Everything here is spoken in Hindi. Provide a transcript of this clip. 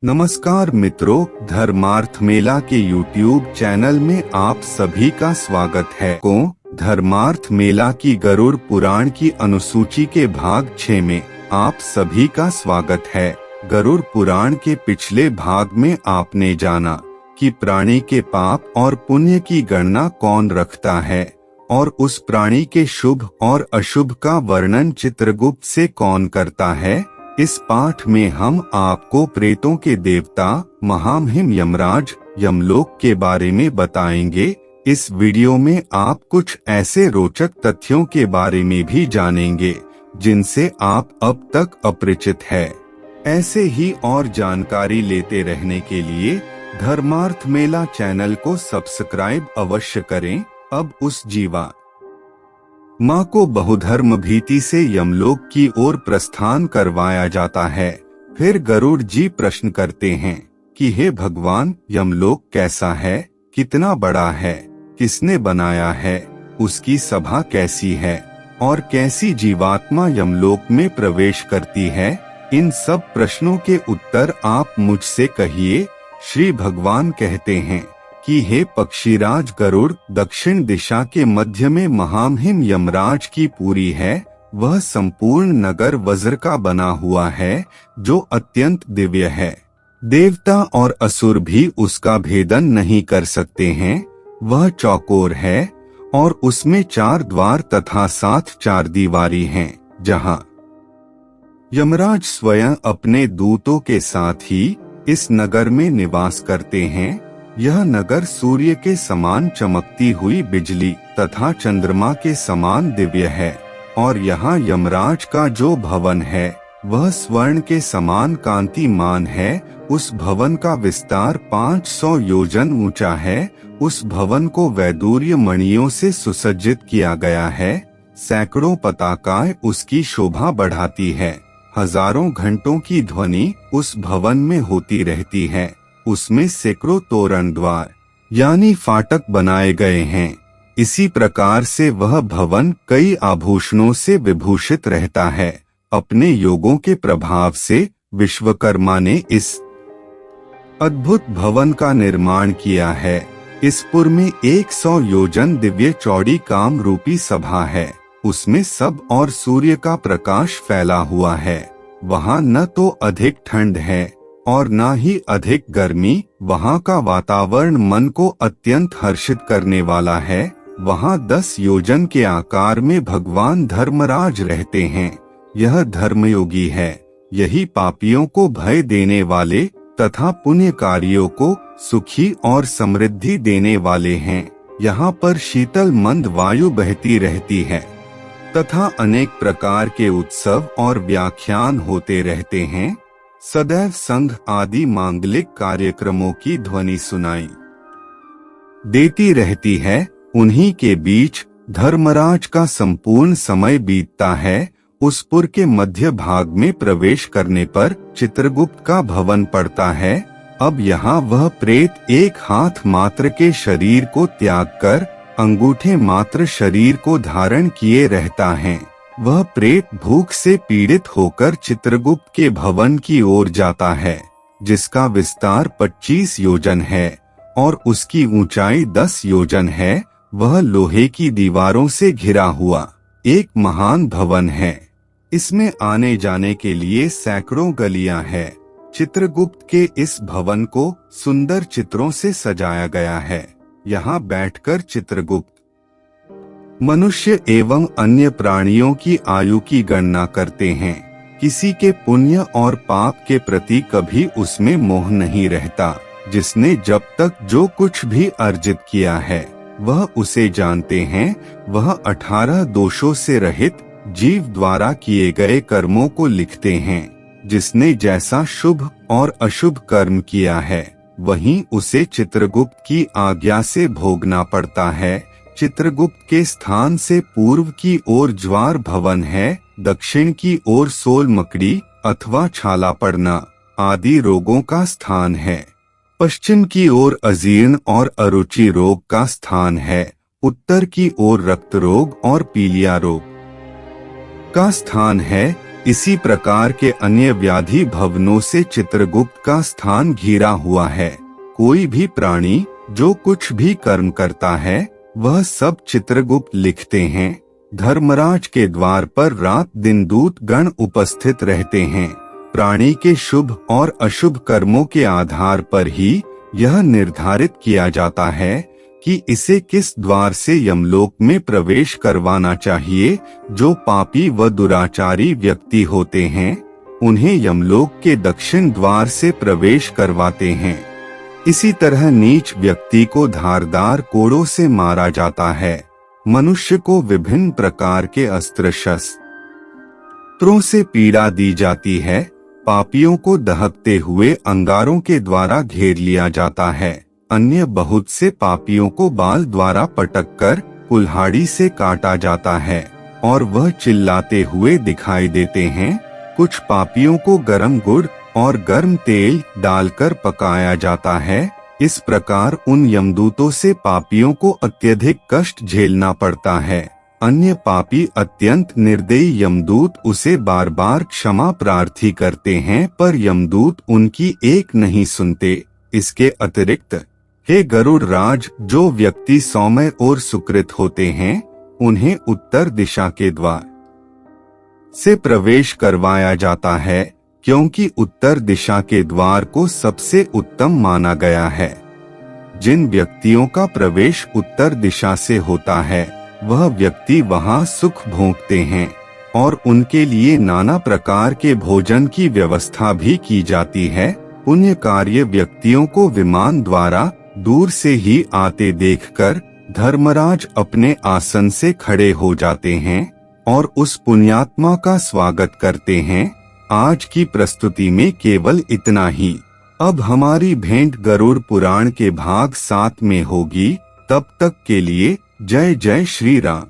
नमस्कार मित्रों, धर्मार्थ मेला के YouTube चैनल में आप सभी का स्वागत है। धर्मार्थ मेला की गरुड़ पुराण की अनुसूची के भाग 6 में आप सभी का स्वागत है। गरुड़ पुराण के पिछले भाग में आपने जाना कि प्राणी के पाप और पुण्य की गणना कौन रखता है और उस प्राणी के शुभ और अशुभ का वर्णन चित्रगुप्त से कौन करता है। इस पाठ में हम आपको प्रेतों के देवता महामहिम यमराज यमलोक के बारे में बताएंगे। इस वीडियो में आप कुछ ऐसे रोचक तथ्यों के बारे में भी जानेंगे जिनसे आप अब तक अपरिचित है। ऐसे ही और जानकारी लेते रहने के लिए धर्मार्थ मेला चैनल को सब्सक्राइब अवश्य करें। अब उस जीवा माँ को बहुधर्म भीति से यमलोक की ओर प्रस्थान करवाया जाता है। फिर गरुड़ जी प्रश्न करते हैं कि हे भगवान, यमलोक कैसा है, कितना बड़ा है, किसने बनाया है, उसकी सभा कैसी है और कैसी जीवात्मा यमलोक में प्रवेश करती है। इन सब प्रश्नों के उत्तर आप मुझसे कहिए। श्री भगवान कहते हैं कि हे पक्षीराज गरुड़, दक्षिण दिशा के मध्य में महामहिम यमराज की पुरी है। वह संपूर्ण नगर वज्र का बना हुआ है जो अत्यंत दिव्य है। देवता और असुर भी उसका भेदन नहीं कर सकते हैं। वह चौकोर है और उसमें 4 द्वार तथा 7 चारदीवारी हैं, जहाँ यमराज स्वयं अपने दूतों के साथ ही इस नगर में निवास करते हैं। यह नगर सूर्य के समान चमकती हुई बिजली तथा चंद्रमा के समान दिव्य है और यहाँ यमराज का जो भवन है वह स्वर्ण के समान कांतिमान है। उस भवन का विस्तार 500 योजन ऊंचा है। उस भवन को वैदूर्य मणियों से सुसज्जित किया गया है। सैकड़ों पताकाएं उसकी शोभा बढ़ाती है। हजारों घंटों की ध्वनि उस भवन में होती रहती है। उसमें सैकड़ों तोरण द्वार यानी फाटक बनाए गए हैं। इसी प्रकार से वह भवन कई आभूषणों से विभूषित रहता है। अपने योगों के प्रभाव से विश्वकर्मा ने इस अद्भुत भवन का निर्माण किया है। इस पुर में 100 योजन दिव्य चौड़ी काम रूपी सभा है। उसमें सब और सूर्य का प्रकाश फैला हुआ है। वहाँ न तो अधिक ठंड है और न ही अधिक गर्मी। वहाँ का वातावरण मन को अत्यंत हर्षित करने वाला है। वहाँ 10 योजन के आकार में भगवान धर्मराज रहते हैं। यह धर्मयोगी है। यही पापियों को भय देने वाले तथा पुण्यकारियों को सुखी और समृद्धि देने वाले हैं। यहाँ पर शीतल मंद वायु बहती रहती है तथा अनेक प्रकार के उत्सव और व्याख्यान होते रहते हैं। सदैव संघ आदि मांगलिक कार्यक्रमों की ध्वनि सुनाई देती रहती है। उन्हीं के बीच धर्मराज का संपूर्ण समय बीतता है। उस पुर के मध्य भाग में प्रवेश करने पर चित्रगुप्त का भवन पड़ता है। अब यहाँ वह प्रेत एक हाथ मात्र के शरीर को त्याग कर अंगूठे मात्र शरीर को धारण किए रहता है। वह प्रेत भूख से पीड़ित होकर चित्रगुप्त के भवन की ओर जाता है, जिसका विस्तार 25 योजन है और उसकी ऊंचाई 10 योजन है। वह लोहे की दीवारों से घिरा हुआ एक महान भवन है। इसमें आने जाने के लिए सैकड़ों गलियां हैं। चित्रगुप्त के इस भवन को सुंदर चित्रों से सजाया गया है। यहाँ बैठकर चित्रगुप्त मनुष्य एवं अन्य प्राणियों की आयु की गणना करते हैं। किसी के पुण्य और पाप के प्रति कभी उसमें मोह नहीं रहता। जिसने जब तक जो कुछ भी अर्जित किया है वह उसे जानते हैं। वह 18 दोषों से रहित जीव द्वारा किए गए कर्मों को लिखते हैं। जिसने जैसा शुभ और अशुभ कर्म किया है वहीं उसे चित्रगुप्त की आज्ञा से भोगना पड़ता है। चित्रगुप्त के स्थान से पूर्व की ओर ज्वार भवन है। दक्षिण की ओर सोल मकड़ी अथवा छाला पड़ना आदि रोगों का स्थान है। पश्चिम की ओर अजीर्ण और अरुचि रोग का स्थान है। उत्तर की ओर रक्त रोग और पीलिया रोग का स्थान है। इसी प्रकार के अन्य व्याधि भवनों से चित्रगुप्त का स्थान घिरा हुआ है। कोई भी प्राणी जो कुछ भी कर्म करता है वह सब चित्रगुप्त लिखते हैं। धर्मराज के द्वार पर रात दिन दूत गण उपस्थित रहते हैं। प्राणी के शुभ और अशुभ कर्मों के आधार पर ही यह निर्धारित किया जाता है कि इसे किस द्वार से यमलोक में प्रवेश करवाना चाहिए। जो पापी व दुराचारी व्यक्ति होते हैं उन्हें यमलोक के दक्षिण द्वार से प्रवेश करवाते हैं। इसी तरह नीच व्यक्ति को धारदार कोड़ों से मारा जाता है। मनुष्य को विभिन्न प्रकार के अस्त्र शस्त्रों से पीड़ा दी जाती है। पापियों को दहकते हुए अंगारों के द्वारा घेर लिया जाता है। अन्य बहुत से पापियों को बाल द्वारा पटककर कुल्हाड़ी से काटा जाता है और वह चिल्लाते हुए दिखाई देते हैं। कुछ पापियों को गर्म गुड़ और गर्म तेल डालकर पकाया जाता है। इस प्रकार उन यमदूतों से पापियों को अत्यधिक कष्ट झेलना पड़ता है। अन्य पापी अत्यंत निर्दयी यमदूत उसे बार बार क्षमा प्रार्थी करते हैं, पर यमदूत उनकी एक नहीं सुनते। इसके अतिरिक्त हे गरुड़ राज, जो व्यक्ति सौम्य और सुकृत होते हैं उन्हें उत्तर दिशा के द्वार से प्रवेश करवाया जाता है, क्योंकि उत्तर दिशा के द्वार को सबसे उत्तम माना गया है। जिन व्यक्तियों का प्रवेश उत्तर दिशा से होता है वह व्यक्ति वहां सुख भोगते हैं और उनके लिए नाना प्रकार के भोजन की व्यवस्था भी की जाती है। पुण्य कार्य व्यक्तियों को विमान द्वारा दूर से ही आते देखकर धर्मराज अपने आसन से खड़े हो जाते हैं और उस पुण्यात्मा का स्वागत करते हैं। आज की प्रस्तुति में केवल इतना ही। अब हमारी भेंट गरुड़ पुराण के भाग 7 में होगी। तब तक के लिए जय जय श्री राम।